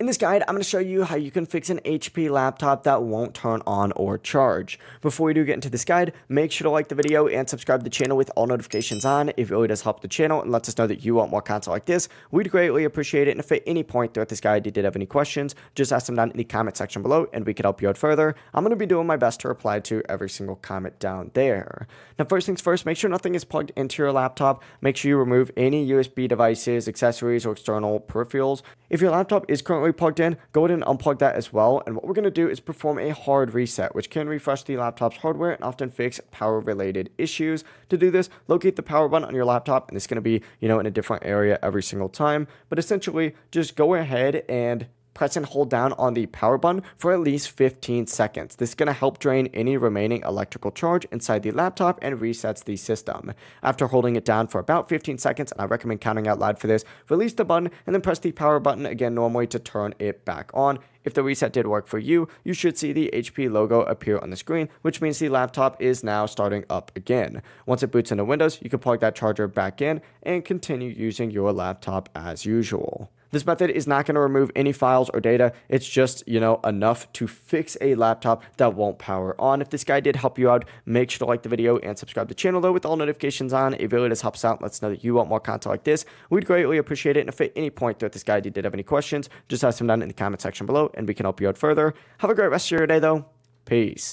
In this guide, I'm going to show you how you can fix an HP laptop that won't turn on or charge. Before we do get into this guide, make sure to like the video and subscribe to the channel with all notifications on. It really does help the channel and lets us know that you want more content like this. We'd greatly appreciate it. And if at any point throughout this guide you did have any questions, just ask them down in the comment section below and we could help you out further. I'm going to be doing my best to reply to every single comment down there. Now, first things first, make sure nothing is plugged into your laptop. Make sure you remove any USB devices, accessories, or external peripherals. If your laptop is currently plugged in, go ahead and unplug that as well. And what we're going to do is perform a hard reset, which can refresh the laptop's hardware and often fix power-related issues. To do this, locate the power button on your laptop, and it's going to be, in a different area every single time. But essentially, just go ahead and press and hold down on the power button for at least 15 seconds. This is going to help drain any remaining electrical charge inside the laptop and resets the system. After holding it down for about 15 seconds, and I recommend counting out loud for this, release the button and then press the power button again normally to turn it back on. If the reset did work for you, you should see the HP logo appear on the screen, which means the laptop is now starting up again. Once it boots into Windows, you can plug that charger back in and continue using your laptop as usual. This method is not going to remove any files or data. It's just, enough to fix a laptop that won't power on. If this guide did help you out, make sure to like the video and subscribe to the channel though with all notifications on. It really does help us out. Lets us know that you want more content like this. We'd greatly appreciate it. And if at any point throughout this guide you did have any questions, just ask them down in the comment section below and we can help you out further. Have a great rest of your day though. Peace.